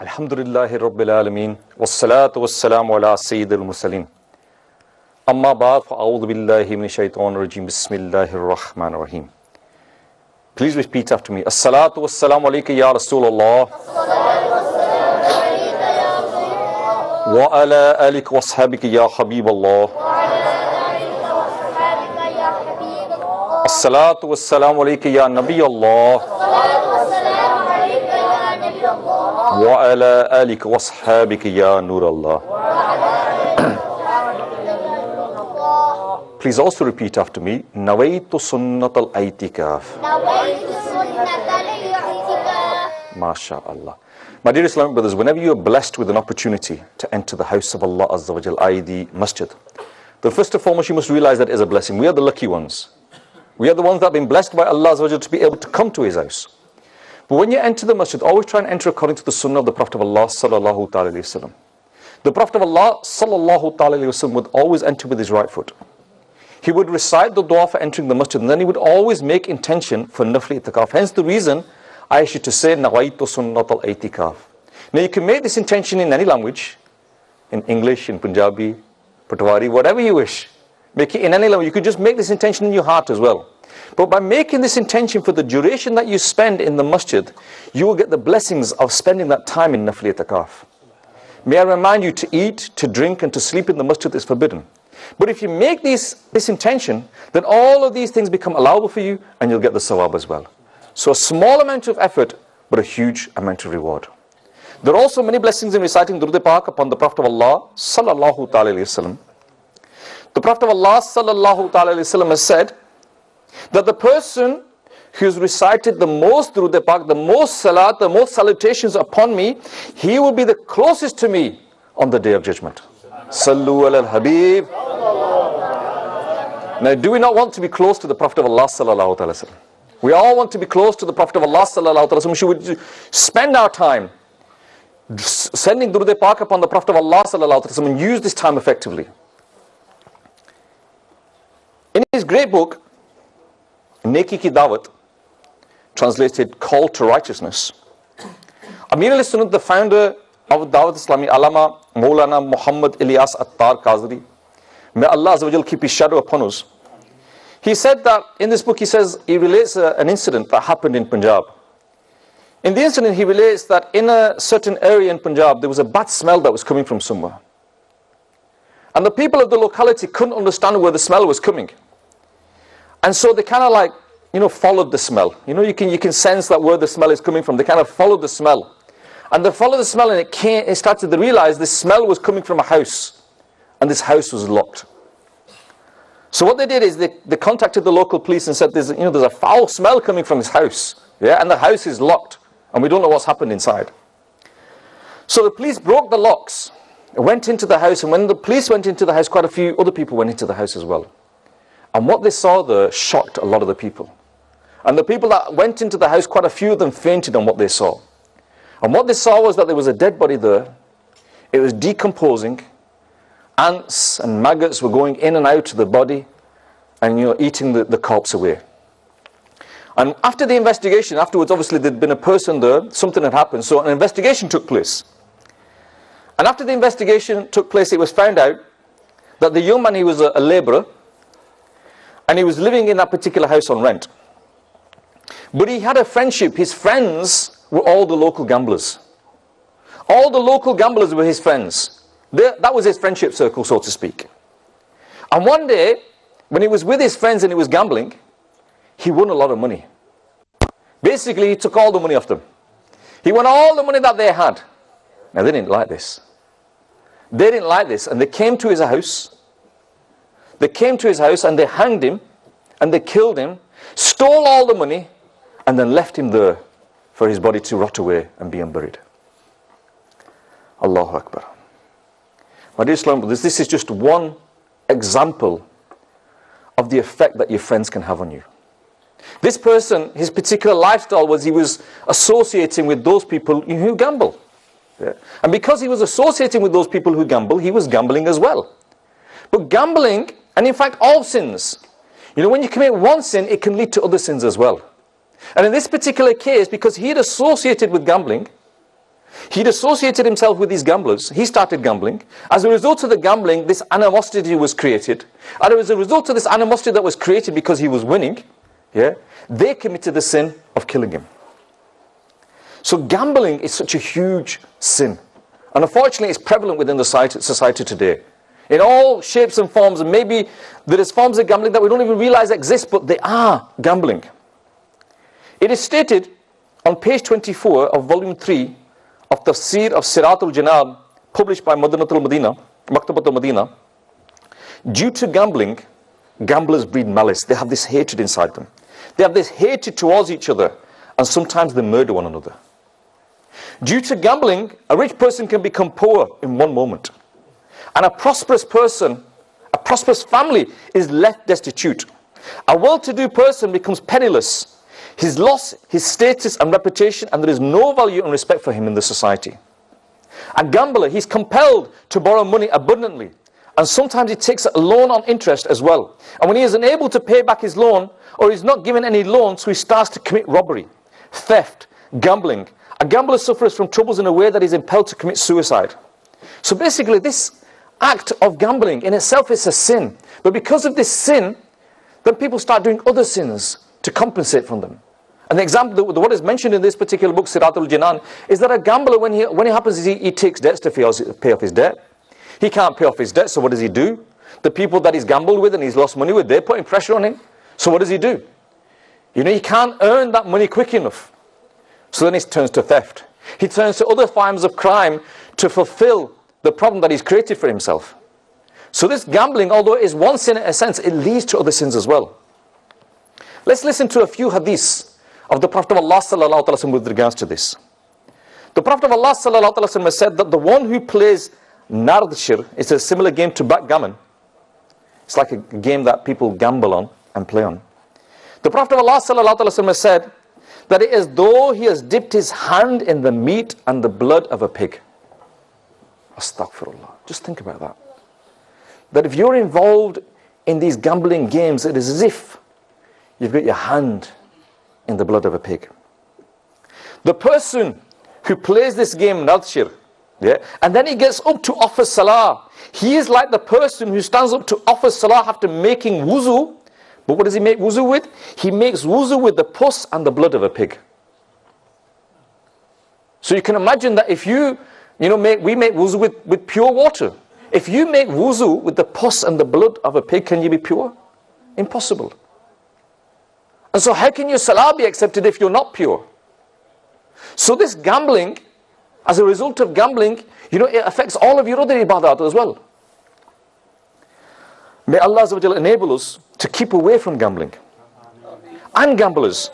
الحمدللہ رب العالمین والصلو والسلام علی سید المرسلین اما بعد فاعوذ باللہ من الشیطان الرجیم بسم اللہ الرحمن الرحیم. Please repeat after me. الصلاة والسلام علیکہ یا رسول اللہ وعلی آلک واصحابک یا حبیب اللہ. الصلاة والسلام علیکہ یا نبی اللہ وآلہ آلک واصحابک یا نور اللہ. Please also repeat after me. نویت سنت الاعتکاف. MashaAllah. My dear Islamic brothers, whenever you are blessed with an opportunity to enter the house of Allah Azza wa Jal, i.e. the masjid, then first and foremost you must realize that is a blessing. We are the lucky ones. We are the ones that have been blessed by Allah Azza wa Jal to be able to come to His house. But when you enter the masjid, always try and enter according to the Sunnah of the Prophet of Allah sallallahu ta'ala alayhi wa sallam. The Prophet of Allah sallallahu ta'ala alayhi wa sallam would always enter with his right foot. He would recite the dua for entering the masjid, and then he would always make intention for nafli itikaf. Hence the reason I asked you to say nawaitu sunnat al-itikaf. Now you can make this intention in any language, in English, in Punjabi, Patwari, whatever you wish. Make it in any language. You could just make this intention in your heart as well. But by making this intention for the duration that you spend in the masjid, you will get the blessings of spending that time in nafli itikaf. May I remind you, to eat, to drink, and to sleep in the masjid is forbidden. But if you make this intention, then all of these things become allowable for you, and you'll get the sawab as well. So a small amount of effort, but a huge amount of reward. There are also many blessings in reciting Durud Pak upon the Prophet of Allah sallallahu ta'ala alayhi wa sallam. The Prophet of Allah sallallahu ta'ala alayhi wa sallam has said that the person who has recited the most Durud Pak, the most salat, the most salutations upon me, he will be the closest to me on the Day of Judgment. Sallu الحبیب. Now, do we not want to be close to the Prophet of Allah sallallahu alaihi wasallam? We all want to be close to the Prophet of Allah sallallahu alaihi wasallam. We should spend our time sending Durud Pak upon the Prophet of Allah sallallahu alaihi wasallam and use this time effectively. In his great book, Neki Ki Dawat, translated Call to Righteousness, Amir al-Sunnat, the founder of Dawat Islami, Allama Maulana Muhammad Ilyas Attar Qadri, may Allah Azza wa Jal keep his shadow upon us. He said that in this book, he relates an incident that happened in Punjab. In the incident, he relates that in a certain area in Punjab, there was a bad smell that was coming from somewhere. And the people of the locality couldn't understand where the smell was coming. And so they kind of followed the smell. You can sense that where the smell is coming from. They kind of followed the smell. And they followed the smell, and it started to realize this smell was coming from a house. And this house was locked. So what they did is they contacted the local police and said, there's a foul smell coming from this house. Yeah, and the house is locked. And we don't know what's happened inside. So the police broke the locks, went into the house. And when the police went into the house, quite a few other people went into the house as well. And what they saw there shocked a lot of the people. And the people that went into the house, quite a few of them fainted on what they saw. And what they saw was that there was a dead body there. It was decomposing. Ants and maggots were going in and out of the body and eating the corpse away. And after the investigation, afterwards obviously there'd been a person there, something had happened, so an investigation took place. And after the investigation took place, it was found out that the young man, he was a labourer, and he was living in that particular house on rent. But he had a friendship. His friends were all the local gamblers. All the local gamblers were his friends. That was his friendship circle, so to speak. And one day, when he was with his friends and he was gambling, he won a lot of money. Basically, he took all the money off them. He won all the money that they had. Now, they didn't like this. They didn't like this, and they came to his house. They came to his house and they hanged him, and they killed him, stole all the money, and then left him there for his body to rot away and be unburied. Allahu Akbar. My dear Islam, this is just one example of the effect that your friends can have on you. This person, his particular lifestyle was he was associating with those people who gamble. Yeah. And because he was associating with those people who gamble, he was gambling as well. But gambling, and in fact all sins, when you commit one sin, it can lead to other sins as well. And in this particular case, because he had associated with gambling, He'd associated himself with these gamblers. He started gambling. As a result of the gambling, this animosity was created. And as a result of this animosity that was created because he was winning, they committed the sin of killing him. So gambling is such a huge sin. And unfortunately, it's prevalent within the society today. In all shapes and forms, and maybe there is forms of gambling that we don't even realize exist, but they are gambling. It is stated on page 24 of volume 3 of Tafsir of Sirat al-Janab, published by Maktabat al-Madina, due to gambling, gamblers breed malice. They have this hatred inside them. They have this hatred towards each other, and sometimes they murder one another. Due to gambling, a rich person can become poor in one moment. And a prosperous person, a prosperous family is left destitute. A well-to-do person becomes penniless. He's lost his status and reputation, and there is no value and respect for him in the society. A gambler, he's compelled to borrow money abundantly, and sometimes he takes a loan on interest as well. And when he is unable to pay back his loan, or he's not given any loan, so he starts to commit robbery, theft, gambling. A gambler suffers from troubles in a way that he's impelled to commit suicide. So basically, this act of gambling in itself is a sin. But because of this sin, then people start doing other sins to compensate from them. And the example, what is mentioned in this particular book, Sirat al-Jinan, is that a gambler, when he happens, he takes debts to pay off his debt. He can't pay off his debt, so what does he do? The people that he's gambled with and he's lost money with, they're putting pressure on him. So what does he do? He can't earn that money quick enough. So then he turns to theft. He turns to other forms of crime to fulfill the problem that he's created for himself. So this gambling, although it is one sin in a sense, it leads to other sins as well. Let's listen to a few hadiths of the Prophet of Allah sallallahu alaihi wasallam with regards to this. The Prophet of Allah sallallahu alaihi wasallam has said that the one who plays nardshir, it's a similar game to backgammon. It's like a game that people gamble on and play on. The Prophet of Allah sallallahu alaihi wasallam has said that it is though he has dipped his hand in the meat and the blood of a pig. Astaghfirullah. Just think about that. That if you're involved in these gambling games, it is as if you've got your hand in the blood of a pig. The person who plays this game, Nadshir, and then he gets up to offer salah, he is like the person who stands up to offer salah after making wuzu. But what does he make wuzu with? He makes wuzu with the pus and the blood of a pig. So you can imagine that if we make wuzu with pure water. If you make wuzu with the pus and the blood of a pig, can you be pure? Impossible. And so how can your salah be accepted if you're not pure? So this gambling, as a result of gambling, it affects all of your other ibadat as well. May Allah Azza wa Jalla enable us to keep away from gambling and gamblers,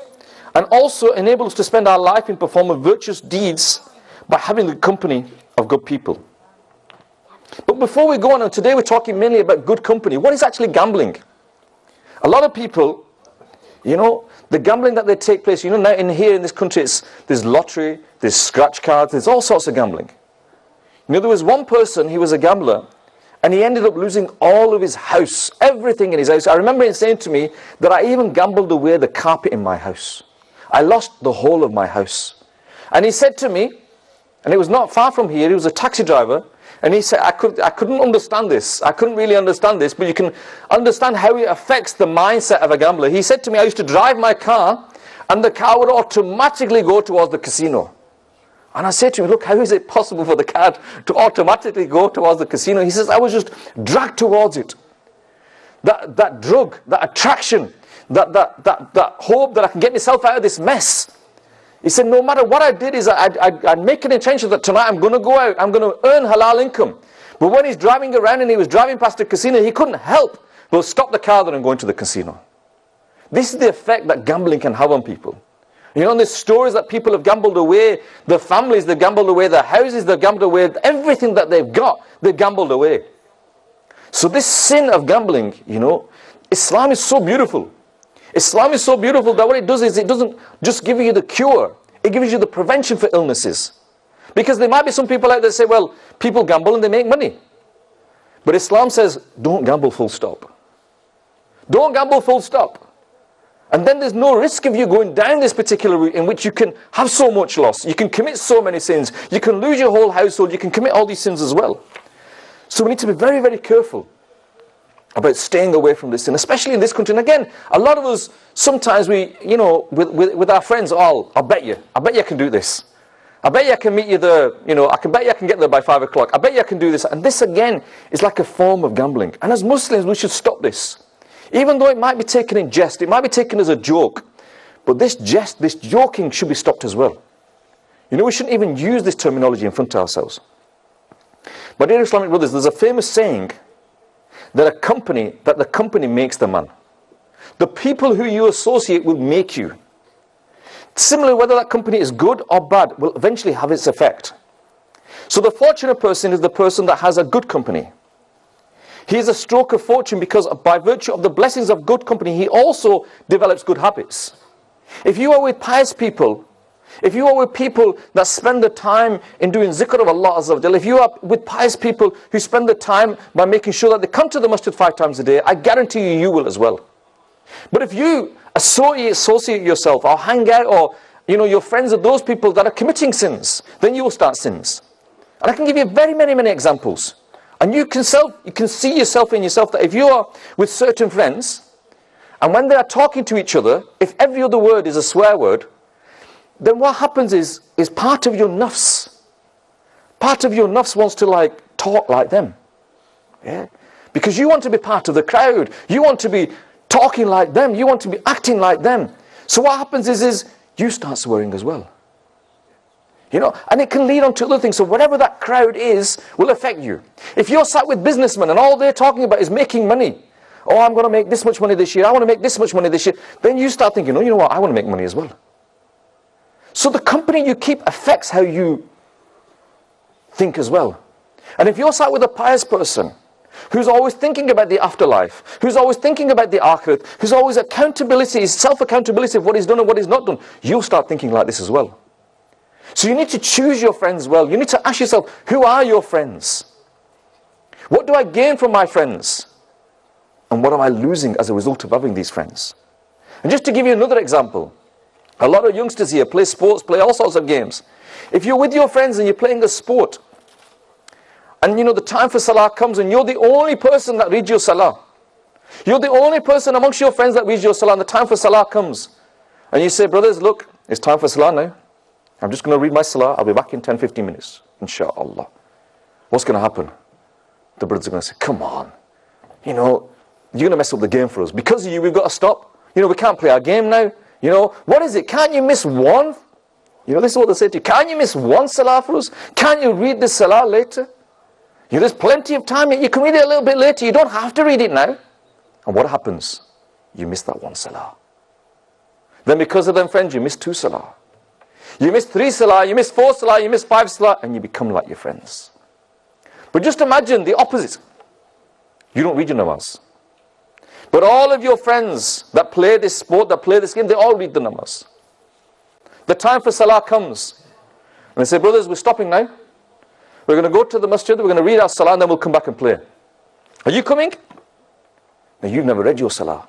and also enable us to spend our life in performing virtuous deeds by having the company of good people. But before we go on, and today we're talking mainly about good company, what is actually gambling? A lot of people, the gambling that they take place, now in this country, there's lottery, there's scratch cards, there's all sorts of gambling. There was one person, he was a gambler, and he ended up losing all of his house, everything in his house. I remember him saying to me that I even gambled away the carpet in my house. I lost the whole of my house. And he said to me, and it was not far from here, he was a taxi driver, and he said, I couldn't understand this. I couldn't really understand this, but you can understand how it affects the mindset of a gambler. He said to me, I used to drive my car, and the car would automatically go towards the casino. And I said to him, look, how is it possible for the car to automatically go towards the casino? He says, I was just dragged towards it. That drug, that attraction, that hope that I can get myself out of this mess. He said, no matter what I did, I'd make an intention that tonight I'm going to go out, I'm going to earn halal income. But when he's driving around and he was driving past the casino, he couldn't help but stop the car there and go into the casino. This is the effect that gambling can have on people. The stories that people have gambled away, the families, they've gambled away, their houses, they've gambled away, everything that they've got, they've gambled away. So this sin of gambling, Islam is so beautiful. Islam is so beautiful that what it does is it doesn't just give you the cure, it gives you the prevention for illnesses. Because there might be some people out there that say, well, people gamble and they make money. But Islam says, don't gamble full stop. Don't gamble full stop. And then there's no risk of you going down this particular route in which you can have so much loss. You can commit so many sins. You can lose your whole household. You can commit all these sins as well. So we need to be very, very careful about staying away from this sin, especially in this country. And again, a lot of us, sometimes we, you know, with our friends, oh, I bet you I can do this. I bet you I can meet you there, you know, bet you I can get there by 5 o'clock. I bet you I can do this. And this again is like a form of gambling. And as Muslims, we should stop this. Even though it might be taken in jest, it might be taken as a joke, but this jest, this joking should be stopped as well. You know, we shouldn't even use this terminology in front of ourselves. But dear Islamic brothers, there's a famous saying that the company makes the man. The people who you associate will make you. Similarly, whether that company is good or bad will eventually have its effect. So the fortunate person is the person that has a good company. He is a stroke of fortune because by virtue of the blessings of good company, he also develops good habits. If you are with pious people, if you are with people that spend the time in doing zikr of Allah Azza wa Jalla, if you are with pious people who spend the time by making sure that they come to the masjid 5 times a day, I guarantee you, you will as well. But if you associate yourself or hang out or, you know, you're friends with those people that are committing sins, then you will start sins. And I can give you very many examples. And you can see yourself in yourself that if you are with certain friends, and when they are talking to each other, if every other word is a swear word, then what happens is part of your nafs wants to like talk like them. Yeah? Because you want to be part of the crowd. You want to be talking like them. You want to be acting like them. So what happens is you start swearing as well. You know, and it can lead on to other things. So whatever that crowd is will affect you. If you're sat with businessmen and all they're talking about is making money, oh, I'm going to make this much money this year, I want to make this much money this year, then you start thinking, oh, you know what, I want to make money as well. So the company you keep affects how you think as well. And if you're sat with a pious person who's always thinking about the afterlife, who's always thinking about the akhirat, who's always self-accountability of what he's done and what he's not done, you'll start thinking like this as well. So you need to choose your friends well. You need to ask yourself, who are your friends? What do I gain from my friends? And what am I losing as a result of having these friends? And just to give you another example, a lot of youngsters here play sports, play all sorts of games. If you're with your friends and you're playing a sport, and you know the time for salah comes and you're the only person that reads your salah, you're the only person amongst your friends that reads your salah, and the time for salah comes, and you say, brothers, look, it's time for salah now. I'm just going to read my salah. I'll be back in 10-15 minutes, inshallah. What's going to happen? The brothers are going to say, come on, you know, you're going to mess up the game for us. Because of you, we've got to stop. You know, we can't play our game now. You know, what is it? Can't you miss one? You know, this is what they say to you. Can't you miss one salah for us? Can't you read this salah later? You know, there's plenty of time. You can read it a little bit later. You don't have to read it now. And what happens? You miss that one salah. Then because of them friends, you miss 2 salah. You miss 3 salah, you miss 4 salah, you miss 5 salah, and you become like your friends. But just imagine the opposite. You don't read your namaz. But all of your friends that play this sport, that play this game, they all read the namaz. The time for salah comes. And they say, brothers, we're stopping now. We're going to go to the masjid, we're going to read our salah, and then we'll come back and play. Are you coming? Now, you've never read your salah.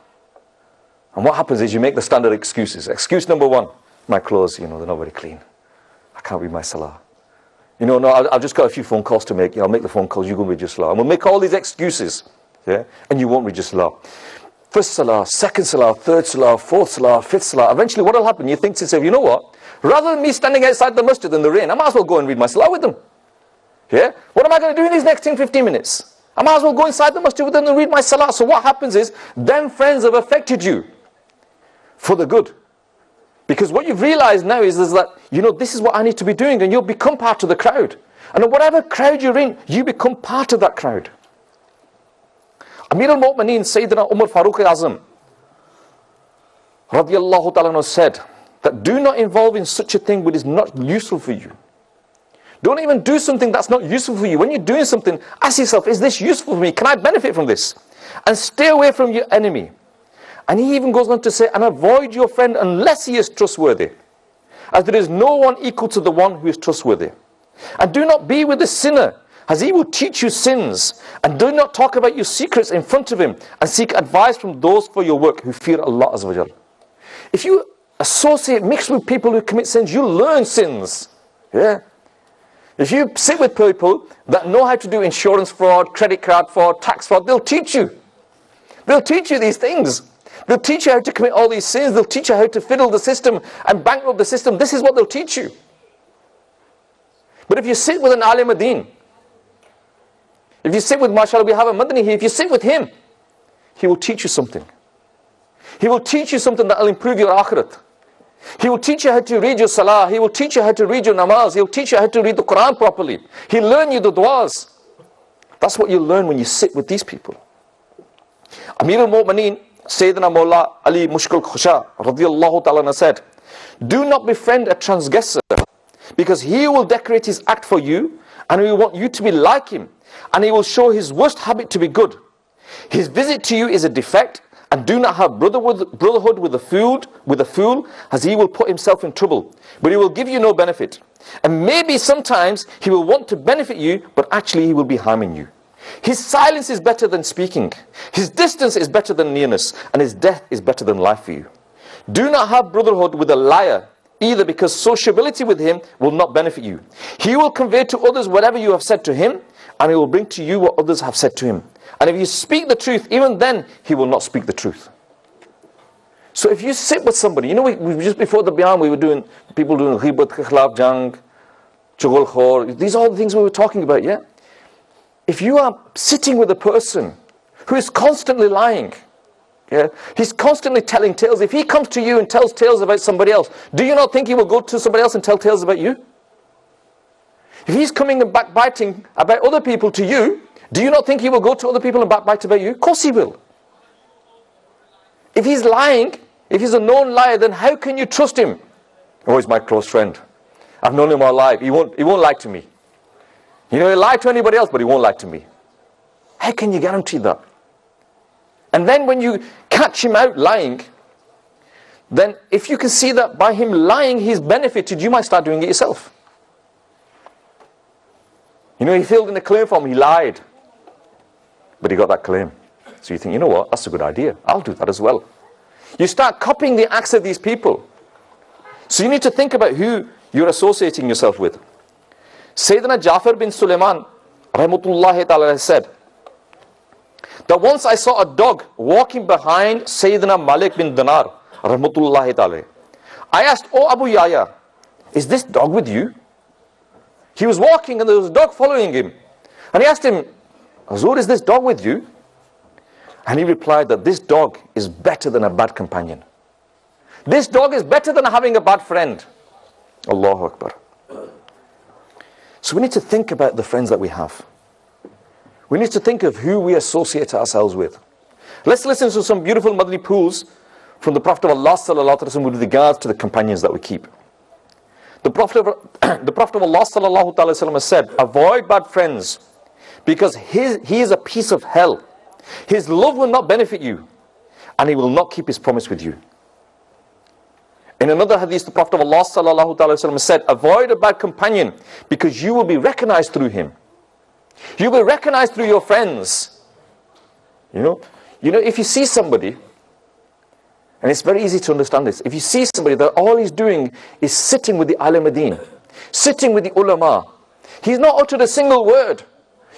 And what happens is you make the standard excuses. Excuse number 1. My clothes, you know, they're not very clean. I can't read my salah. You know, no, I've just got a few phone calls to make. You know, I'll make the phone calls, you go and read your salah. And we'll make all these excuses. Yeah? And you won't read your salah. First salah, second salah, third salah, fourth salah, fifth salah. Eventually what will happen? You think to yourself, you know what? Rather than me standing outside the masjid in the rain, I might as well go and read my salah with them. Yeah? What am I going to do in these next 10-15 minutes? I might as well go inside the masjid with them and read my salah. So what happens is, them friends have affected you for the good. Because what you've realized now is that, you know, this is what I need to be doing, and you'll become part of the crowd. And in whatever crowd you're in, you become part of that crowd. Amir al-Mu'mineen, Sayyidina Umar Farooq Azim, radiyallahu ta'ala said, that do not involve in such a thing which is not useful for you. Don't even do something that's not useful for you. When you're doing something, ask yourself, is this useful for me? Can I benefit from this? And stay away from your enemy. And he even goes on to say, and avoid your friend unless he is trustworthy, as there is no one equal to the one who is trustworthy. And do not be with the sinner, as he will teach you sins. And do not talk about your secrets in front of him, and seek advice from those for your work who fear Allah Azza wa Jal. if you associate, mix with people who commit sins, you learn sins. Yeah. If you sit with people that know how to do insurance fraud, credit card fraud, tax fraud, they'll teach you. They'll teach you these things. They'll teach you how to commit all these sins. They'll teach you how to fiddle the system and bankrupt the system. This is what they'll teach you. But if you sit with an alim ad-din, if you sit with, mashallah, we have a Madani here, if you sit with him, he will teach you something. He will teach you something that will improve your akhirat. He will teach you how to read your salah. He will teach you how to read your namaz. He will teach you how to read the Quran properly. He'll learn you the du'as. That's what you learn when you sit with these people. Amir al-Mu'mineen, Sayyidina Mawla Ali Mushkil Khusha, radiyallahu ta'ala said, do not befriend a transgressor, because he will decorate his act for you, and he will want you to be like him, and he will show his worst habit to be good. His visit to you is a defect, and do not have brotherhood with a fool, as he will put himself in trouble, but he will give you no benefit. And maybe sometimes he will want to benefit you, but actually he will be harming you. His silence is better than speaking. His distance is better than nearness, and his death is better than life for you. Do not have brotherhood with a liar, either, because sociability with him will not benefit you. He will convey to others whatever you have said to him, and he will bring to you what others have said to him. And if you speak the truth, even then he will not speak the truth. So if you sit with somebody, you know, we just before the bayan we were doing, people doing ghibat, khilaf, jang, chugul khor, these are all the things we were talking about, yeah? If you are sitting with a person who is constantly lying, yeah, he's constantly telling tales. If he comes to you and tells tales about somebody else, do you not think he will go to somebody else and tell tales about you? If he's coming and backbiting about other people to you, do you not think he will go to other people and backbite about you? Of course he will. If he's lying, if he's a known liar, then how can you trust him? Oh, he's my close friend. I've known him all life. He won't lie to me. You know, he'll lie to anybody else, but he won't lie to me. How can you guarantee that? And then when you catch him out lying, then if you can see that by him lying he's benefited, you might start doing it yourself. You know, he filled in a claim form, he lied, but he got that claim. So you think, you know what, that's a good idea, I'll do that as well. You start copying the acts of these people. So you need to think about who you're associating yourself with. Sayyidina Jafar bin Sulaiman, rahmatullahi ta'ala, said that once I saw a dog walking behind Sayyidina Malik bin Dinar, rahmatullahi ta'ala. I asked, oh Abu Yahya, is this dog with you? He was walking and there was a dog following him. And he asked him, Hazur, is this dog with you? And he replied that this dog is better than a bad companion. This dog is better than having a bad friend. Allahu Akbar. So we need to think about the friends that we have. We need to think of who we associate ourselves with. Let's listen to some beautiful Madani pools from the Prophet of Allah sallallahu alaihi wasallam with regards to the companions that we keep. The Prophet of Allah sallallahu alaihi wasallam has said, avoid bad friends, because he is a piece of hell. His love will not benefit you, and he will not keep his promise with you. In another hadith, the Prophet of Allah sallallahu alaihi wasallam said, avoid a bad companion, because you will be recognized through him. You will be recognized through your friends. You know, if you see somebody, and it's very easy to understand this, if you see somebody that all he's doing is sitting with the al-Madin, sitting with the ulama, he's not uttered a single word.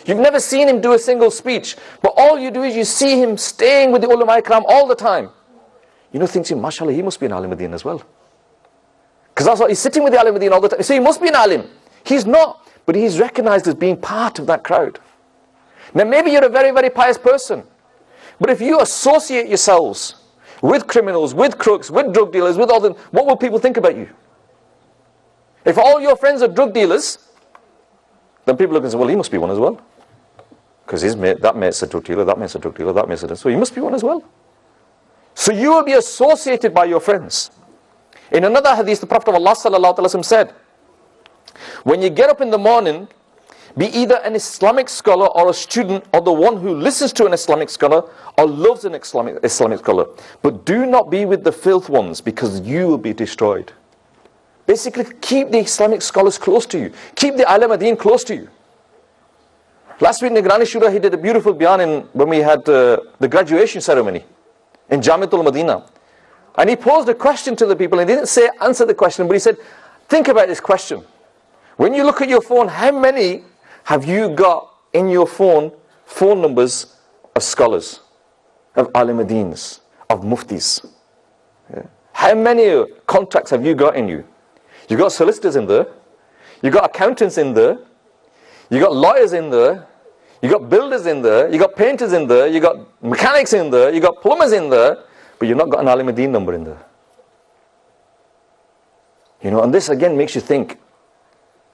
You've never seen him do a single speech, but all you do is you see him staying with the ulama ikram all the time. You know, thinking, mashallah, he must be an al-Madin as well. Because that's what he's sitting with the al-Madin all the time. So he must be an alim. He's not, but he's recognized as being part of that crowd. Now maybe you're a very, very pious person, but if you associate yourselves with criminals, with crooks, with drug dealers, with all them, what will people think about you? If all your friends are drug dealers, then people look and say, well, he must be one as well. Because his mate, that mate's a drug dealer, that mate's a drug dealer, that mate's a drug dealer, so he must be one as well. So you will be associated by your friends. In another hadith, the Prophet of Allah sallallahu alaihi wasallam said, when you get up in the morning, be either an Islamic scholar or a student, or the one who listens to an Islamic scholar or loves an Islamic scholar. But do not be with the filth ones, because you will be destroyed. Basically, keep the Islamic scholars close to you. Keep the al-Madin close to you. Last week, Nigrani Shura, he did a beautiful bayan when we had the graduation ceremony in Jamiatul Madina. And he posed a question to the people, and he didn't say answer the question, but he said, think about this question. When you look at your phone, how many have you got in your phone numbers of scholars, of alimadins, of muftis? Yeah. How many contacts have you got in you? You got solicitors in there, you got accountants in there, you got lawyers in there, you got builders in there, you got painters in there, you got mechanics in there, you got plumbers in there, but you've not got an alimadin number in there. You know, and this again makes you think,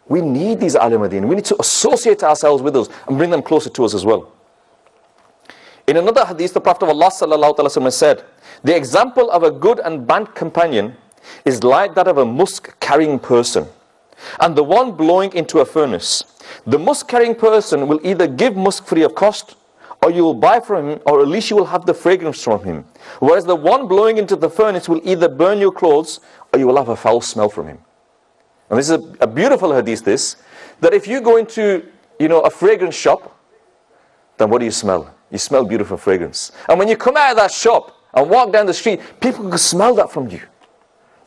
we need these alimadin. We need to associate ourselves with those and bring them closer to us as well. In another hadith, the Prophet of Allah sallallahu alaihi wasallam said, the example of a good and bad companion is like that of a musk carrying person and the one blowing into a furnace. The musk carrying person will either give musk free of cost, or you will buy from him, or at least you will have the fragrance from him. Whereas the one blowing into the furnace will either burn your clothes, or you will have a foul smell from him. And this is a beautiful hadith, this, that if you go into, you know, a fragrance shop, then what do you smell? You smell beautiful fragrance. And when you come out of that shop and walk down the street, people can smell that from you.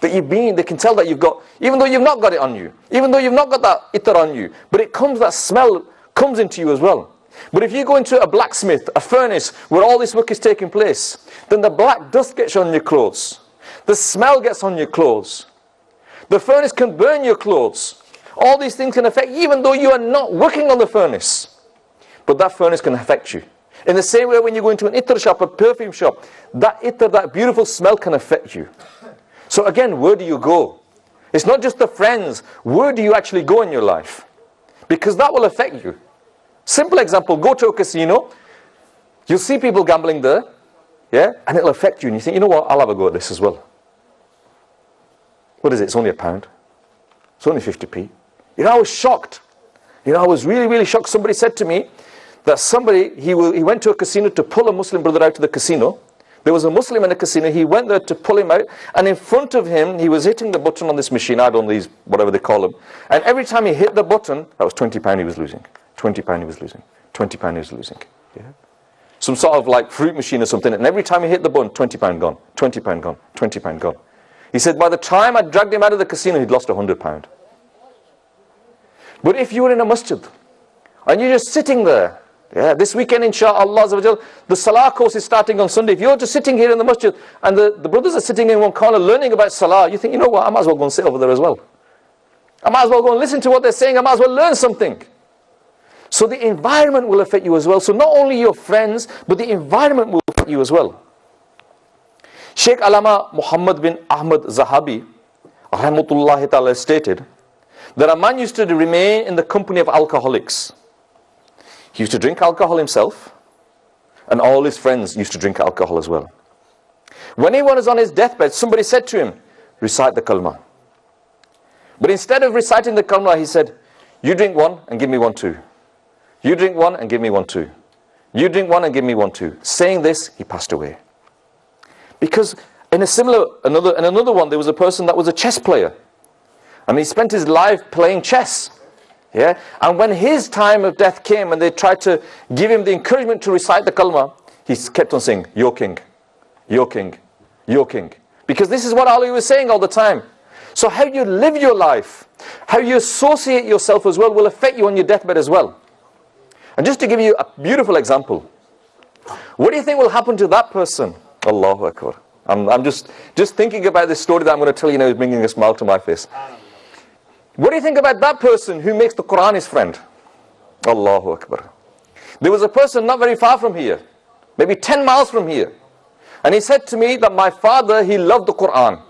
That you've been, they can tell that you've got, even though you've not got it on you, even though you've not got that itar on you, but it comes, that smell comes into you as well. But if you go into a blacksmith, a furnace, where all this work is taking place, then the black dust gets on your clothes. The smell gets on your clothes. The furnace can burn your clothes. All these things can affect you, even though you are not working on the furnace. But that furnace can affect you. In the same way when you go into an itar shop, a perfume shop, that itar, that beautiful smell can affect you. So again, where do you go? It's not just the friends. Where do you actually go in your life? Because that will affect you. Simple example, go to a casino. You'll see people gambling there. Yeah? And it'll affect you. And you think, you know what, I'll have a go at this as well. What is it? It's only £1. It's only 50p. You know, I was shocked. You know, I was really, really shocked. Somebody said to me that he went to a casino to pull a Muslim brother out of the casino. There was a Muslim in the casino, he went there to pull him out, and in front of him, he was hitting the button on this machine, I don't know these, whatever they call them, and every time he hit the button, that was £20 he was losing, £20 he was losing, £20 he was losing, yeah? Some sort of like fruit machine or something, and every time he hit the button, £20 gone, £20 gone, £20 gone. He said, by the time I dragged him out of the casino, he'd lost £100. But if you were in a masjid, and you're just sitting there, yeah, this weekend, inshaAllah, the Salah course is starting on Sunday. If you're just sitting here in the masjid and the brothers are sitting in one corner learning about Salah, you think, you know what, I might as well go and sit over there as well. I might as well go and listen to what they're saying. I might as well learn something. So the environment will affect you as well. So not only your friends, but the environment will affect you as well. Sheikh Allama Muhammad bin Ahmad Zahabi, rahmatullahi ta'ala, stated that a man used to remain in the company of alcoholics. He used to drink alcohol himself, and all his friends used to drink alcohol as well. When he was on his deathbed, somebody said to him, recite the kalmah. But instead of reciting the kalmah, he said, you drink one and give me one too. You drink one and give me one too. You drink one and give me one too. Saying this, he passed away. Because in another one, there was a person that was a chess player. And he spent his life playing chess. Yeah? And when his time of death came and they tried to give him the encouragement to recite the kalmah, he kept on saying, you're king, you're king, you're king. Because this is what Ali was saying all the time. So how you live your life, how you associate yourself as well, will affect you on your deathbed as well. And just to give you a beautiful example, what do you think will happen to that person? Allahu Akbar. I'm just thinking about this story that I'm going to tell you now is bringing a smile to my face. What do you think about that person who makes the Quran his friend? Allahu Akbar. There was a person not very far from here, maybe 10 miles from here. And he said to me that my father, he loved the Quran.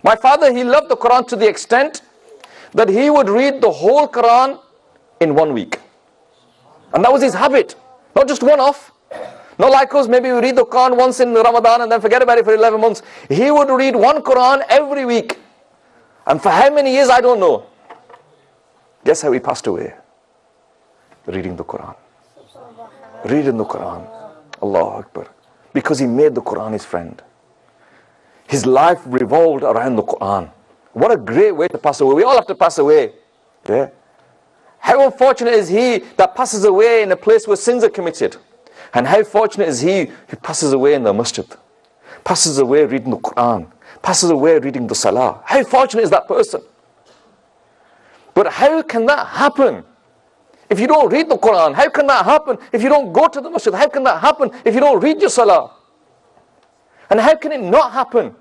My father, he loved the Quran to the extent that he would read the whole Quran in 1 week. And that was his habit. Not just one off. Not like us, maybe we read the Quran once in Ramadan and then forget about it for 11 months. He would read one Quran every week. And for how many years, I don't know. Guess how he passed away? Reading the Quran. Reading the Quran. Allahu Akbar. Because he made the Quran his friend. His life revolved around the Quran. What a great way to pass away. We all have to pass away. Yeah. How unfortunate is he that passes away in a place where sins are committed. And how fortunate is he who passes away in the masjid. passes away reading the Quran, passes away reading the Salah. How fortunate is that person? But how can that happen if you don't read the Quran? How can that happen if you don't go to the masjid? How can that happen if you don't read your Salah? And how can it not happen?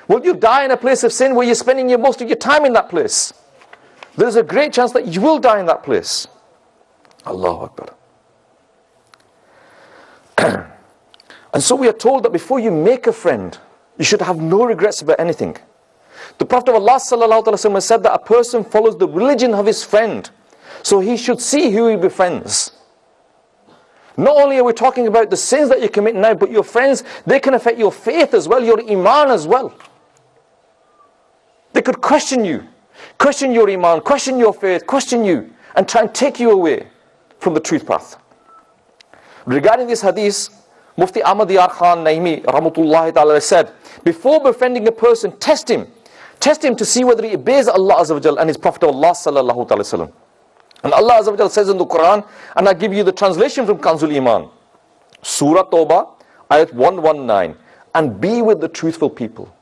Will you die in a place of sin where you're spending most of your time in that place? There's a great chance that you will die in that place. Allahu Akbar. And so we are told that before you make a friend, you should have no regrets about anything. The Prophet of Allah sallallahu alaihi wasallam said that a person follows the religion of his friend, so he should see who he befriends. Not only are we talking about the sins that you commit now, but your friends, they can affect your faith as well, your iman as well. They could question you, question your iman, question your faith, question you, and try and take you away from the truth path. Regarding this hadith, Mufti Ahmad Diyar Khan Naimi Rahmatullahi Ta'ala said, before befriending a person, test him to see whether he obeys Allah Azza wa Jal and his Prophet of Allah Sallallahu Ta'ala Wasallam. And Allah Azza wa Jal says in the Quran, and I give you the translation from Kanzul Iman, Surah Tawbah, Ayat 119, and be with the truthful people.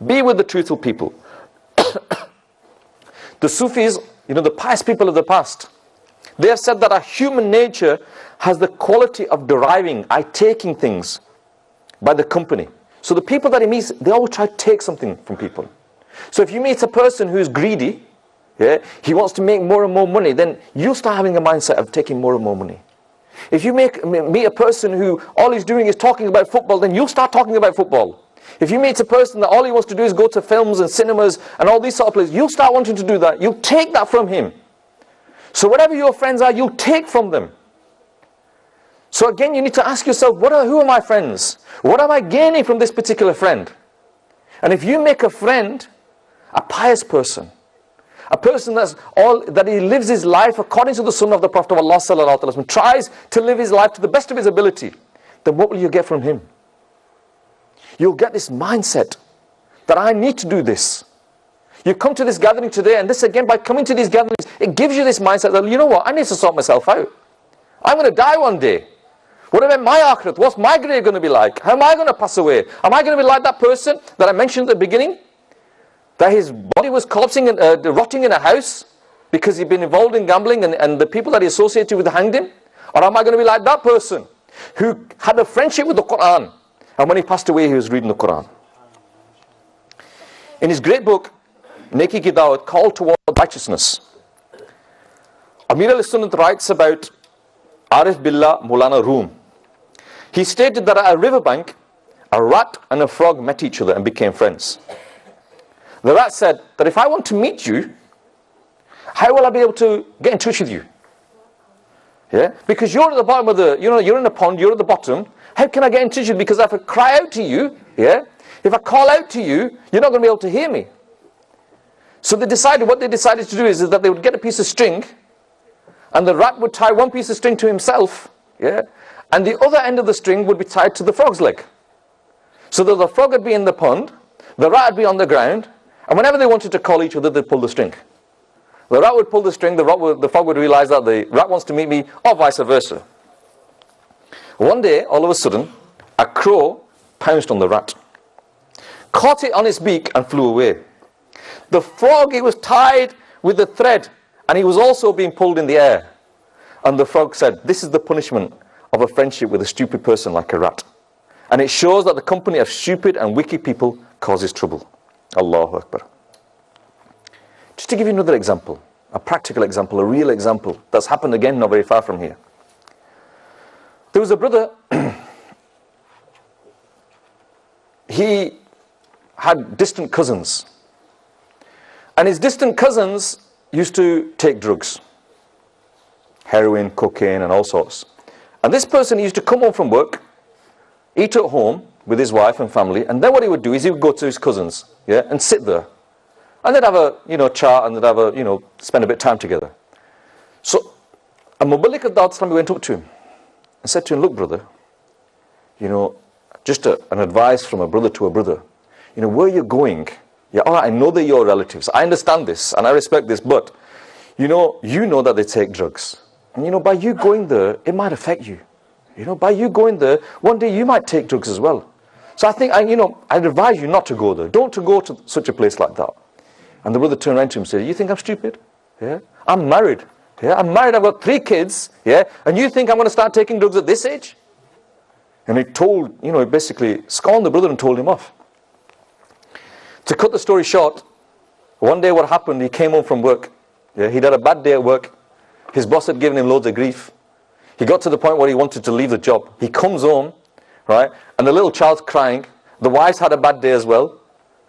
Be with the truthful people. The Sufis, the pious people of the past, they have said that our human nature has the quality of deriving, taking things by the company. So the people that he meets, they always try to take something from people. So if you meet a person who is greedy, he wants to make more and more money, then you'll start having a mindset of taking more and more money. If you meet a person who all he's doing is talking about football, then you'll start talking about football. If you meet a person that all he wants to do is go to films and cinemas and all these sort of places, you'll start wanting to do that. You'll take that from him. So whatever your friends are, you'll take from them. So again, you need to ask yourself, who are my friends? What am I gaining from this particular friend? And if you make a friend, a pious person, a person that he lives his life according to the Sunnah of the Prophet of Allah Sallallahu Alaihi Wasallam, tries to live his life to the best of his ability, then what will you get from him? You'll get this mindset that I need to do this. You come to this gathering today, and this again, by coming to these gatherings, it gives you this mindset that, you know what, I need to sort myself out. I'm going to die one day. What about my akhirat? What's my grave going to be like? How am I going to pass away? Am I going to be like that person that I mentioned at the beginning? That his body was collapsing and rotting in a house because he'd been involved in gambling and the people that he associated with hanged him? Or am I going to be like that person who had a friendship with the Quran, and when he passed away he was reading the Quran? In his great book, Neki Ki Dawat, Call Toward Righteousness, Amir al-Sunnat writes about Arif Billah Mulana Room. He stated that at a riverbank, a rat and a frog met each other and became friends. The rat said that if I want to meet you, how will I be able to get in touch with you? Because you're at the bottom of you're in a pond, you're at the bottom. How can I get in touch with you? Because if I cry out to you, if I call out to you, you're not going to be able to hear me. So what they decided to do is that they would get a piece of string, and the rat would tie one piece of string to himself, and the other end of the string would be tied to the frog's leg. So that the frog would be in the pond, the rat would be on the ground, and whenever they wanted to call each other, they'd pull the string. The rat would pull the string, the frog would realize that the rat wants to meet me, or vice versa. One day, all of a sudden, a crow pounced on the rat, caught it on its beak and flew away. The frog, he was tied with a thread, and he was also being pulled in the air. And the frog said, this is the punishment of a friendship with a stupid person like a rat. And it shows that the company of stupid and wicked people causes trouble. Allahu Akbar. Just to give you another example, a practical example, a real example that's happened again not very far from here. There was a brother, he had distant cousins. And his distant cousins used to take drugs. Heroin, cocaine, and all sorts. And this person used to come home from work, eat at home with his wife and family, and then what he would do is he would go to his cousins, and sit there. And they'd have a, chat, and they'd have spend a bit of time together. So, a Mubalik al-Dawat went up to him and said to him, look brother, just an advice from a brother to a brother. Where you're going, all right, I know they're your relatives, I understand this, and I respect this, but, you know that they take drugs. And by you going there, it might affect you. By you going there, one day you might take drugs as well. So I think, I'd advise you not to go there. Don't to go to such a place like that. And the brother turned around to him and said, you think I'm stupid? Yeah. I'm married. Yeah. I'm married, I've got 3 kids. Yeah. And you think I'm going to start taking drugs at this age? And he told, he basically scorned the brother and told him off. To cut the story short, one day what happened, he came home from work. Yeah. He'd had a bad day at work. His boss had given him loads of grief. He got to the point where he wanted to leave the job. He comes home, right? And the little child's crying. The wife's had a bad day as well.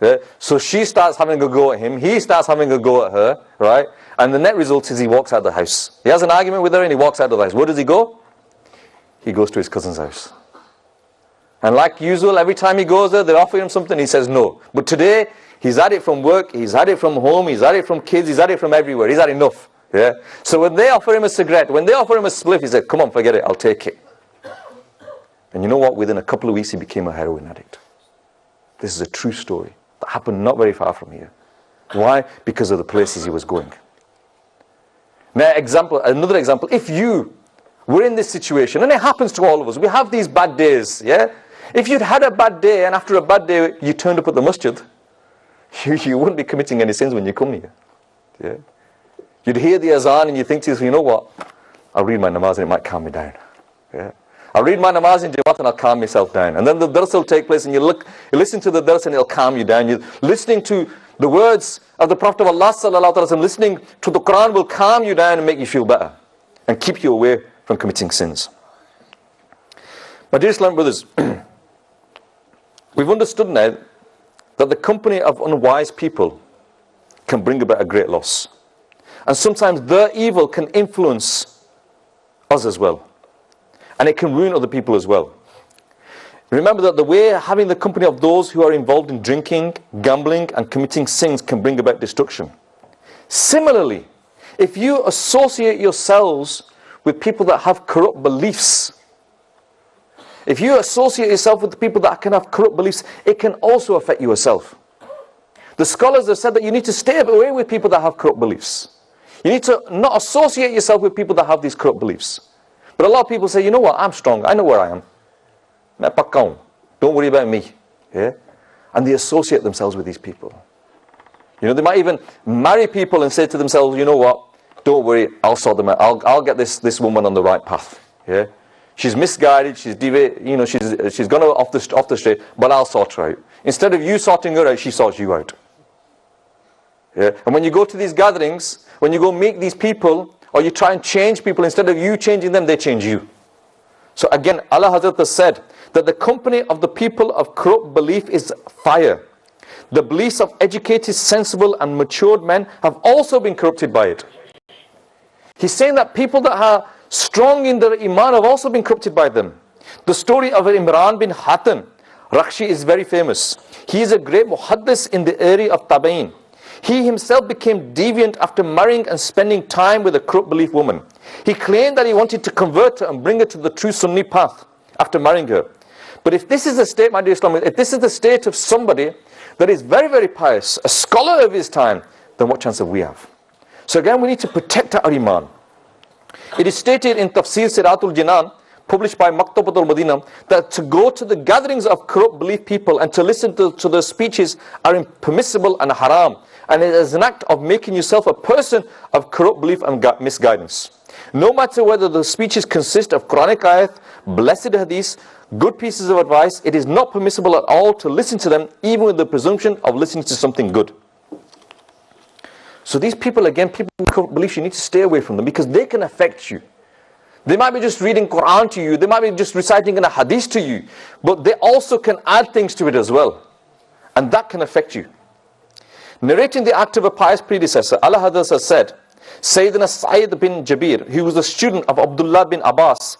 Yeah? So she starts having a go at him. He starts having a go at her, right? And the net result is he walks out of the house. He has an argument with her and he walks out of the house. Where does he go? He goes to his cousin's house. And like usual, every time he goes there, they offer him something, he says no. But today, he's had it from work, he's had it from home, he's had it from kids, he's had it from everywhere. He's had enough. Yeah. So when they offer him a cigarette, when they offer him a spliff, he said, come on, forget it, I'll take it. And you know what? Within a couple of weeks, he became a heroin addict. This is a true story that happened not very far from here. Why? Because of the places he was going. Now, another example, if you were in this situation, and it happens to all of us, we have these bad days, yeah? If you'd had a bad day, and after a bad day, you turned up at the masjid, you wouldn't be committing any sins when you come here. Yeah? You'd hear the azan and you think to yourself, you know what? I'll read my namaz and it might calm me down. Yeah? I'll read my namaz in Jamaat and I'll calm myself down. And then the dars will take place and you listen to the dars and it'll calm you down. You're listening to the words of the Prophet of Allah, sallallahu alaihi wasallam, listening to the Quran will calm you down and make you feel better and keep you away from committing sins. My dear Islamic brothers, we've understood now that the company of unwise people can bring about a great loss. And sometimes their evil can influence us as well. And it can ruin other people as well. Remember that the way having the company of those who are involved in drinking, gambling, and committing sins can bring about destruction. Similarly, if you associate yourselves with people that have corrupt beliefs, if you associate yourself with the people that can have corrupt beliefs, it can also affect you yourself. The scholars have said that you need to stay away with people that have corrupt beliefs. You need to not associate yourself with people that have these corrupt beliefs. But a lot of people say, you know what, I'm strong, I know where I am. Don't worry about me. Yeah? And they associate themselves with these people. They might even marry people and say to themselves, you know what, don't worry, I'll sort them out. I'll get this woman on the right path. Yeah? She's misguided, she's gone off the straight, but I'll sort her out. Instead of you sorting her out, she sorts you out. Yeah? And when you go to these gatherings, when you go meet these people, or you try and change people, instead of you changing them, they change you. So again, Allah Hazrat has said that the company of the people of corrupt belief is fire. The beliefs of educated, sensible and matured men have also been corrupted by it. He's saying that people that are strong in their iman have also been corrupted by them. The story of Imran bin Hatan Rakshi is very famous. He is a great muhaddis in the area of Tabain. He himself became deviant after marrying and spending time with a corrupt belief woman. He claimed that he wanted to convert her and bring her to the true Sunni path after marrying her. But if this is the state, my dear Islam, if this is the state of somebody that is very, very pious, a scholar of his time, then what chance have we have? So again, we need to protect our iman. It is stated in Tafsir Siratul Jinan, published by Maktabatul Madinah, that to go to the gatherings of corrupt belief people and to listen to their speeches are impermissible and haram. And it is an act of making yourself a person of corrupt belief and misguidance. No matter whether the speeches consist of Quranic ayat, blessed hadith, good pieces of advice, it is not permissible at all to listen to them, even with the presumption of listening to something good. So these people, again, people with corrupt beliefs, you need to stay away from them because they can affect you. They might be just reading Quran to you, they might be just reciting a hadith to you, but they also can add things to it as well. And that can affect you. Narrating the act of a pious predecessor, Allah has said, Sayyidina Sa'id bin Jabir, who was a student of Abdullah bin Abbas,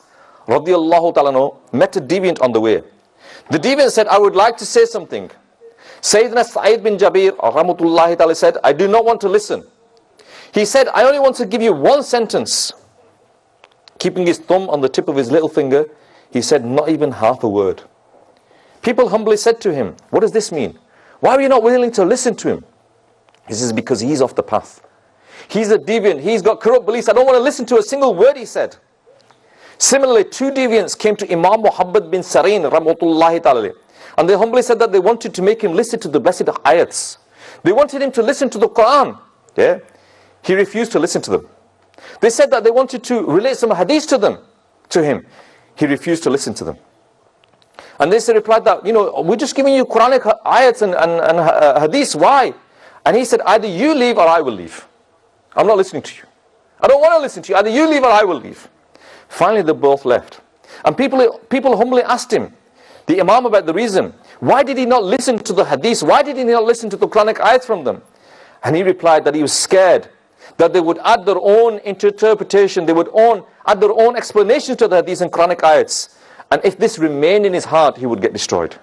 radiyallahu ta'ala, met a deviant on the way. The deviant said, I would like to say something. Sayyidina Sa'id bin Jabir, rahmatullahi ta'ala, said, I do not want to listen. He said, I only want to give you one sentence. Keeping his thumb on the tip of his little finger, he said, not even half a word. People humbly said to him, what does this mean? Why are you not willing to listen to him? He says, because he's off the path. He's a deviant. He's got corrupt beliefs. I don't want to listen to a single word he said. Similarly, two deviants came to Imam Muhammad bin Sarin, rahmatullahi ta'ala. And they humbly said that they wanted to make him listen to the blessed ayats. They wanted him to listen to the Quran. Yeah? He refused to listen to them. They said that they wanted to relate some hadith to him. He refused to listen to them. And they replied that, we're just giving you Quranic ayats and hadiths. Why? And he said, either you leave or I will leave. I'm not listening to you. I don't want to listen to you. Either you leave or I will leave. Finally, they both left. And people humbly asked him, the Imam, about the reason. Why did he not listen to the hadiths? Why did he not listen to the Quranic ayats from them? And he replied that he was scared that they would add their own interpretation, they would add their own explanations to the hadiths and Quranic ayats. And if this remained in his heart, he would get destroyed.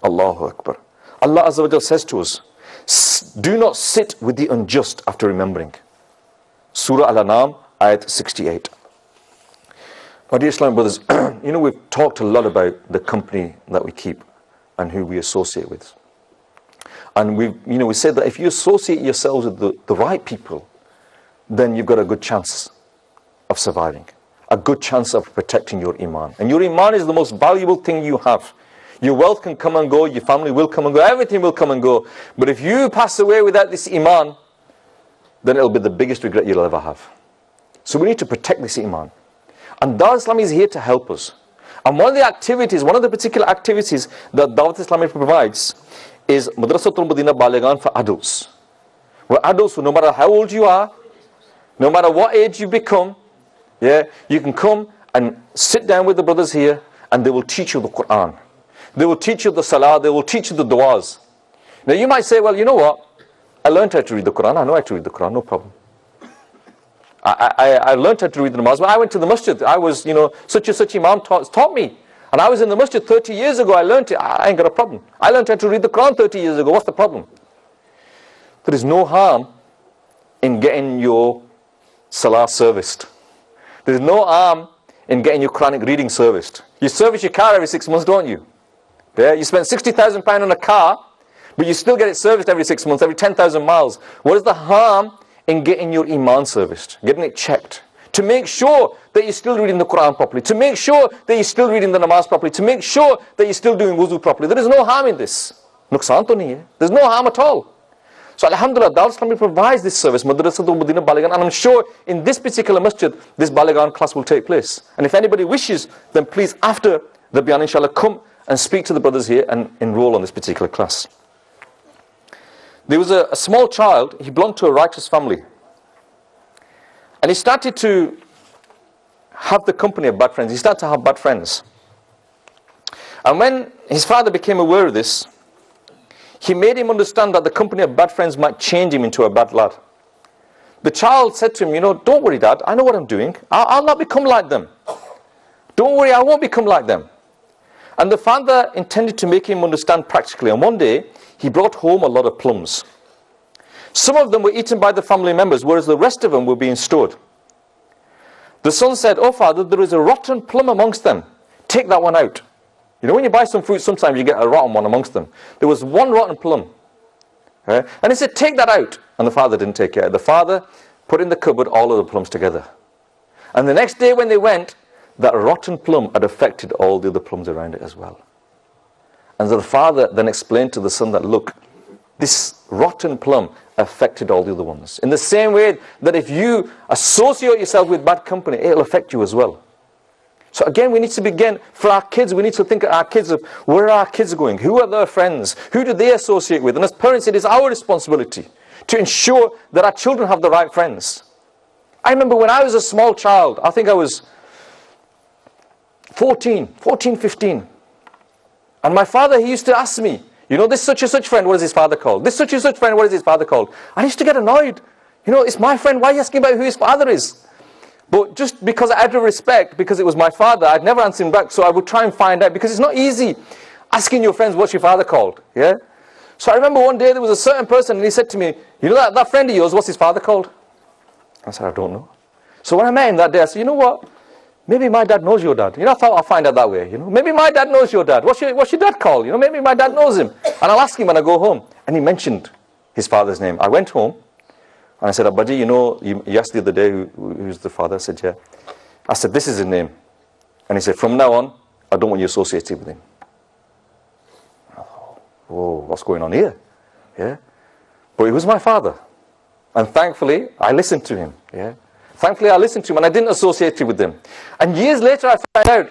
Allahu Akbar. Allah Azza wa Jal says to us, do not sit with the unjust after remembering. Surah Al-An'am, ayat 68. My dear Islamic brothers, we've talked a lot about the company that we keep and who we associate with. And we said that if you associate yourselves with the right people, then you've got a good chance of surviving. A good chance of protecting your iman. And your iman is the most valuable thing you have. Your wealth can come and go, your family will come and go, everything will come and go. But if you pass away without this iman, then it'll be the biggest regret you'll ever have. So we need to protect this iman. And Dawah Islami is here to help us. And one of the particular activities that Dawah Islami provides is Madrasatul Madina Baligan for adults. Where adults, no matter how old you are, no matter what age you become, you can come and sit down with the brothers here and they will teach you the Quran. They will teach you the Salah, they will teach you the du'as. Now you might say, well, you know what? I learned how to read the Quran, I know how to read the Quran, no problem. I learned how to read the namaz. When I went to the masjid, I was, such and such imam taught me. And I was in the masjid 30 years ago, I learned it, I ain't got a problem. I learned how to read the Quran 30 years ago, what's the problem? There is no harm in getting your Salah serviced. There is no harm in getting your Quranic reading serviced. You service your car every 6 months, don't you? Yeah, you spend £60,000 on a car, but you still get it serviced every 6 months, every 10,000 miles. What is the harm in getting your iman serviced, getting it checked? To make sure that you're still reading the Quran properly, to make sure that you're still reading the namaz properly, to make sure that you're still doing wuzu properly. There is no harm in this. Nuqsan to nahi hai. There's no harm at all. So alhamdulillah, Dawah Islami provides this service, Madrasatul Madina Baligan, and I'm sure in this particular masjid, this Baligan class will take place. And if anybody wishes, then please after the bayan, inshallah, come and speak to the brothers here and enroll on this particular class. There was a small child, he belonged to a righteous family. And he started to have the company of bad friends. He started to have bad friends. And when his father became aware of this, he made him understand that the company of bad friends might change him into a bad lad. The child said to him, don't worry, Dad, I know what I'm doing. I'll not become like them. Don't worry, I won't become like them. And the father intended to make him understand practically. And one day, he brought home a lot of plums. Some of them were eaten by the family members, whereas the rest of them were being stored. The son said, "Oh father, there is a rotten plum amongst them. Take that one out." When you buy some fruit, sometimes you get a rotten one amongst them. There was one rotten plum. And he said, "Take that out." And the father didn't take it out. The father put in the cupboard all of the plums together. And the next day when they went, that rotten plum had affected all the other plums around it as well. And so the father then explained to the son that, look, this rotten plum affected all the other ones. In the same way that if you associate yourself with bad company, it'll affect you as well. So again, we need to begin, for our kids, we need to think of our kids, of where are our kids going? Who are their friends? Who do they associate with? And as parents, it is our responsibility to ensure that our children have the right friends. I remember when I was a small child, I think I was 14, 15. And my father, he used to ask me, this such and such friend, what is his father called? This such and such friend, what is his father called? I used to get annoyed. It's my friend, why are you asking about who his father is? But just because I had respect, because it was my father, I'd never answer him back, so I would try and find out, because it's not easy asking your friends what's your father called. Yeah? So I remember one day there was a certain person and he said to me, that friend of yours, what's his father called? I said, I don't know. So when I met him that day, I said, you know what? Maybe my dad knows your dad. I thought I'll find out that way. Maybe my dad knows your dad. What's your dad called? Maybe my dad knows him. And I'll ask him when I go home. And he mentioned his father's name. I went home and I said, Abbaji, you asked the other day who's the father. I said, yeah. I said, this is his name. And he said, from now on, I don't want you associated with him. oh, what's going on here? Yeah. But he was my father. And thankfully, I listened to him. Yeah. Thankfully, I listened to him and I didn't associate with them. And years later, I found out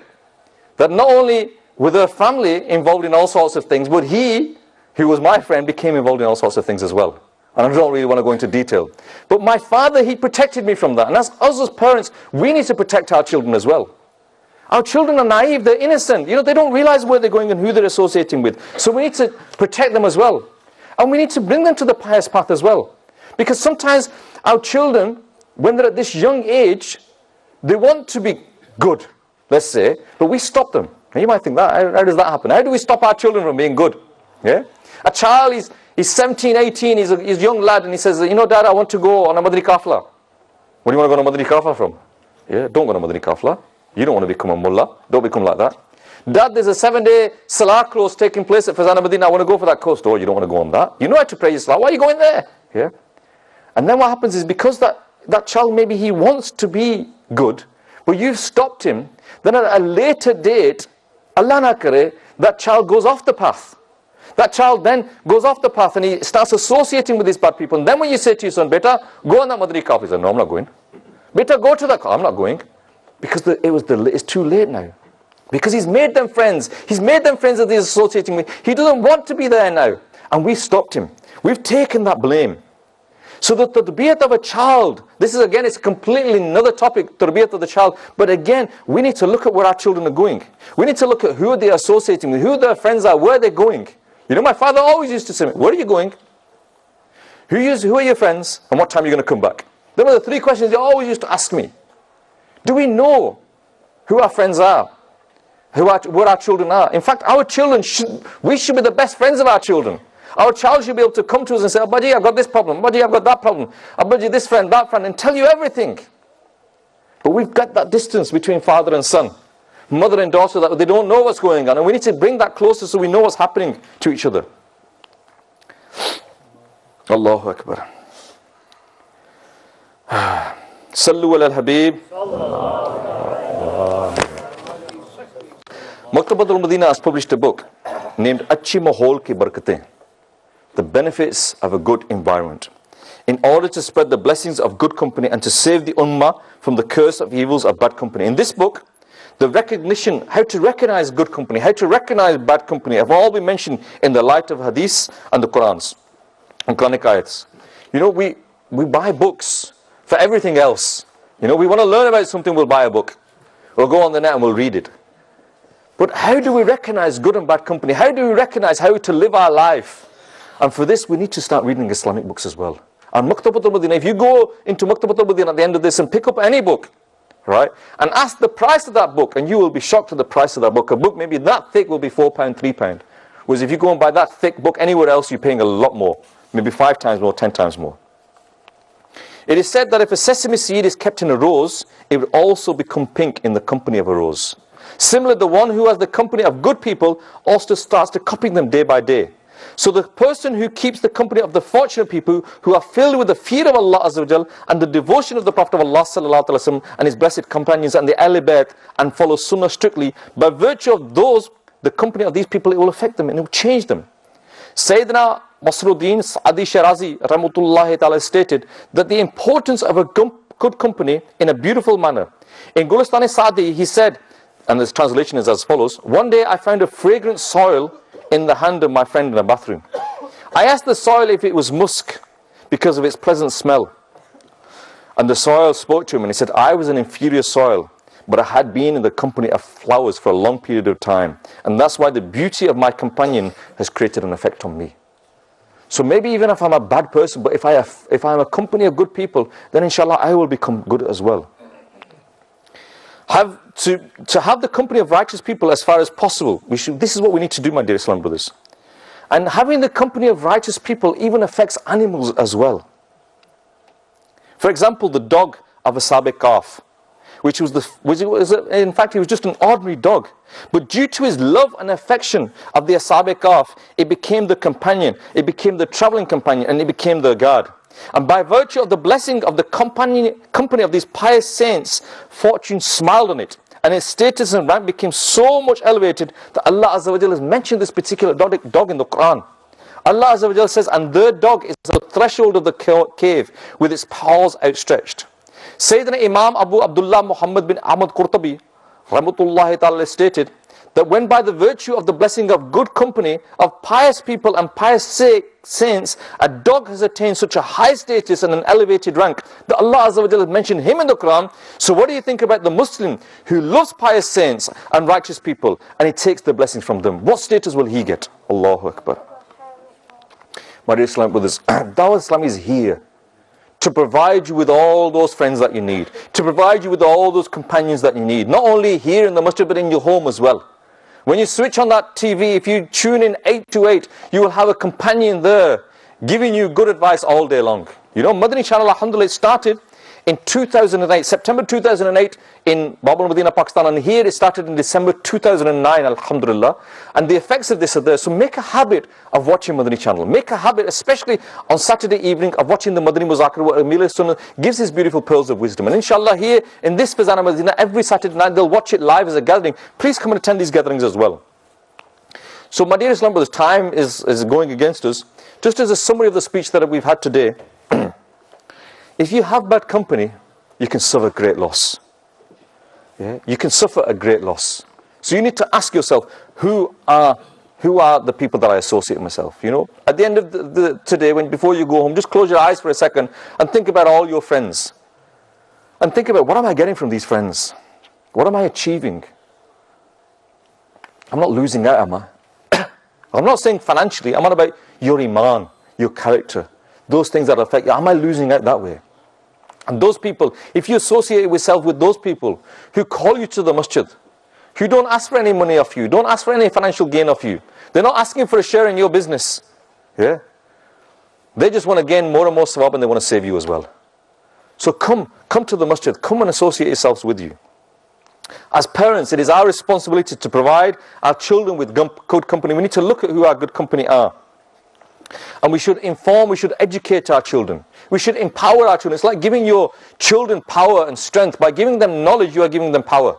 that not only were their family involved in all sorts of things, but he, who was my friend, became involved in all sorts of things as well. And I don't really want to go into detail. But my father, he protected me from that. And as us as parents, we need to protect our children as well. Our children are naive, they're innocent. You know, they don't realize where they're going and who they're associating with. So we need to protect them as well. And we need to bring them to the pious path as well. Because sometimes our children, when they're at this young age, they want to be good, let's say, but we stop them. Now you might think, how does that happen? How do we stop our children from being good? Yeah? A child, he's 17, 18, he's a young lad, and he says, you know, Dad, I want to go on a Madani Kafla. Where do you want to go on a Madani Kafla from? Yeah, don't go on a Madani Kafla. You don't want to become a mullah. Don't become like that. Dad, there's a 7-day Salah course taking place at Fazana Madina. I want to go for that course. Oh, you don't want to go on that. You know how to pray your Salah. Why are you going there? Yeah. And then what happens is because that child, maybe he wants to be good, but you've stopped him, then at a later date, Allah na kare, that child goes off the path. That child then goes off the path and he starts associating with these bad people. And then when you say to your son, Beta, go on that Madani Kafla, he says, no, I'm not going. Beta, go to that, I'm not going. Because it's too late now. Because he's made them friends. He's made them friends that he's associating with. He doesn't want to be there now. And we stopped him. We've taken that blame. So the tarbiyat of a child, this is again, it's completely another topic, tarbiyat of the child. But again, we need to look at where our children are going. We need to look at who they're associating with, who their friends are, where they're going. You know, my father always used to say, where are you going? Who are your friends? And what time are you going to come back? Those were the 3 questions he always used to ask me. Do we know who our friends are? Where our children are? In fact, our children, we should be the best friends of our children. Our child should be able to come to us and say, Abbaji, I've got this problem. Abbaji, I've got that problem. Abbaji, this friend, that friend, and tell you everything. But we've got that distance between father and son, mother and daughter, that they don't know what's going on. And we need to bring that closer so we know what's happening to each other. Allahu Akbar. صلوا على الحبيب. Manqabats al-Madina has published a book named Achhi Mahol Ki Barkatein, the benefits of a good environment, in order to spread the blessings of good company and to save the Ummah from the curse of evils of bad company. In this book, the recognition, how to recognize good company, how to recognize bad company, have all been mentioned in the light of hadiths and the Qurans and Quranic ayats. You know, we buy books for everything else. You know, we want to learn about something, we'll buy a book. We'll go on the net and we'll read it. But how do we recognize good and bad company? How do we recognize how to live our life? And for this, we need to start reading Islamic books as well. And Manqabats al-Madina, if you go into Manqabats al-Madina at the end of this and pick up any book, right, and ask the price of that book, and you will be shocked at the price of that book. A book maybe that thick will be £4, £3. Whereas if you go and buy that thick book anywhere else, you're paying a lot more. Maybe 5 times more, 10 times more. It is said that if a sesame seed is kept in a rose, it will also become pink in the company of a rose. Similarly, the one who has the company of good people also starts to copy them day by day. So the person who keeps the company of the fortunate people who are filled with the fear of Allah Azza wa Jal and the devotion of the Prophet of Allah Sallallahu Alaihi Wasallam and his blessed companions and the Ahl Bayt and follow Sunnah strictly, by virtue of those, the company of these people, it will affect them and it will change them. Sayyidina Masruddin Adi Shirazi Rahmatullahi Ta'ala stated that the importance of a good company in a beautiful manner. In Gulistan-e-Saadi, he said, and this translation is as follows: one day I found a fragrant soil in the hand of my friend in a bathroom. I asked the soil if it was musk because of its pleasant smell. And the soil spoke to him and he said, I was an inferior soil, but I had been in the company of flowers for a long period of time. And that's why the beauty of my companion has created an effect on me. So maybe even if I'm a bad person, but if I'm a company of good people, then inshallah I will become good as well. To have the company of righteous people as far as possible. This is what we need to do, my dear Islam brothers. And having the company of righteous people even affects animals as well. For example, the dog of Ashab Kahf, in fact, he was just an ordinary dog. But due to his love and affection of the Ashab Kahf, it became the companion, it became the traveling companion, and it became the guard. And by virtue of the blessing of the company of these pious saints, fortune smiled on it, and its status and rank became so much elevated that Allah Azza wa Jalla has mentioned this particular dog in the Quran. Allah Azza wa Jal says, and the dog is at the threshold of the cave with its paws outstretched. Sayyidina Imam Abu Abdullah Muhammad bin Ahmad Qurtubi rahmatullahi ta'ala stated that when by the virtue of the blessing of good company of pious people and pious saints, a dog has attained such a high status and an elevated rank that Allah Azza wa Jalla has mentioned him in the Quran. So what do you think about the Muslim who loves pious saints and righteous people and he takes the blessings from them? What status will he get? Allahu Akbar. My dear Islam brothers, Dawah Islam is here to provide you with all those friends that you need, to provide you with all those companions that you need, not only here in the masjid but in your home as well. When you switch on that TV, if you tune in 8 to 8, you will have a companion there giving you good advice all day long. You know, Madani channel, alhamdulillah, started in 2008, September 2008 in Babul Medina, Pakistan, and here it started in December 2009, alhamdulillah. And the effects of this are there. So make a habit of watching Madani channel. Make a habit, especially on Saturday evening, of watching the Madani Muzakaray, where Amir Sunnah gives his beautiful pearls of wisdom. And inshallah here in this Fazana Medina, every Saturday night they'll watch it live as a gathering. Please come and attend these gatherings as well. So my dear Islam brothers, time is going against us. Just as a summary of the speech that we've had today, if you have bad company, you can suffer great loss. Yeah? You can suffer a great loss. So you need to ask yourself, who are the people that I associate myself? You know, at the end of today, before you go home, just close your eyes for a second and think about all your friends. And think about, what am I getting from these friends? What am I achieving? I'm not losing out, am I? I'm not saying financially, I'm not about your iman, your character. Those things that affect you, am I losing out that way? And those people, if you associate yourself with those people who call you to the masjid, who don't ask for any money off you, don't ask for any financial gain off you, they're not asking for a share in your business, yeah? They just want to gain more and more sawab and they want to save you as well. So come to the masjid, come and associate yourselves with you. As parents, it is our responsibility to provide our children with good company. We need to look at who our good company are. And we should inform, we should educate our children. We should empower our children. It's like giving your children power and strength. By giving them knowledge, you are giving them power.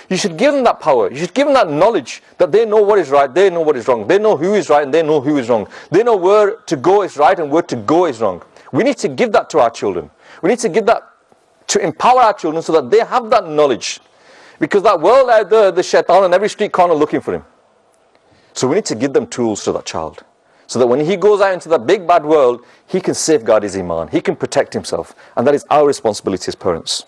You should give them that power. You should give them that knowledge that they know what is right, they know what is wrong. They know who is right and they know who is wrong. They know where to go is right and where to go is wrong. We need to give that to our children. We need to give that to empower our children so that they have that knowledge. Because that world out there, the shaitan on every street corner looking for him. So we need to give them tools to that child. So that when he goes out into that big bad world, he can safeguard his iman, he can protect himself. And that is our responsibility as parents.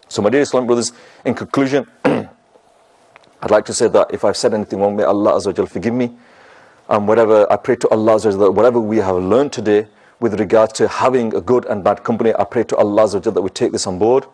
So my dear Islam brothers, in conclusion, I'd like to say that if I've said anything wrong, may Allah Azza wa Jal forgive me. And I pray to Allah Azza wa Jal that whatever we have learned today with regards to having a good and bad company, I pray to Allah Azza wa Jal that we take this on board.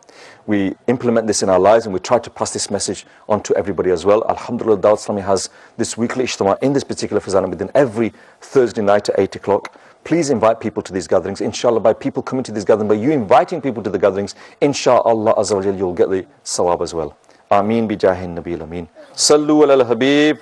We implement this in our lives and we try to pass this message on to everybody as well. Alhamdulillah, Dawah Islami has this weekly Ijtima in this particular Fazana within every Thursday night at 8 o'clock. Please invite people to these gatherings. Inshallah, by people coming to these gatherings, by you inviting people to the gatherings, inshallah Azza wa Jal, you'll get the sawab as well. Ameen bi jahin nabil ameen. Sallu ala الحبیب.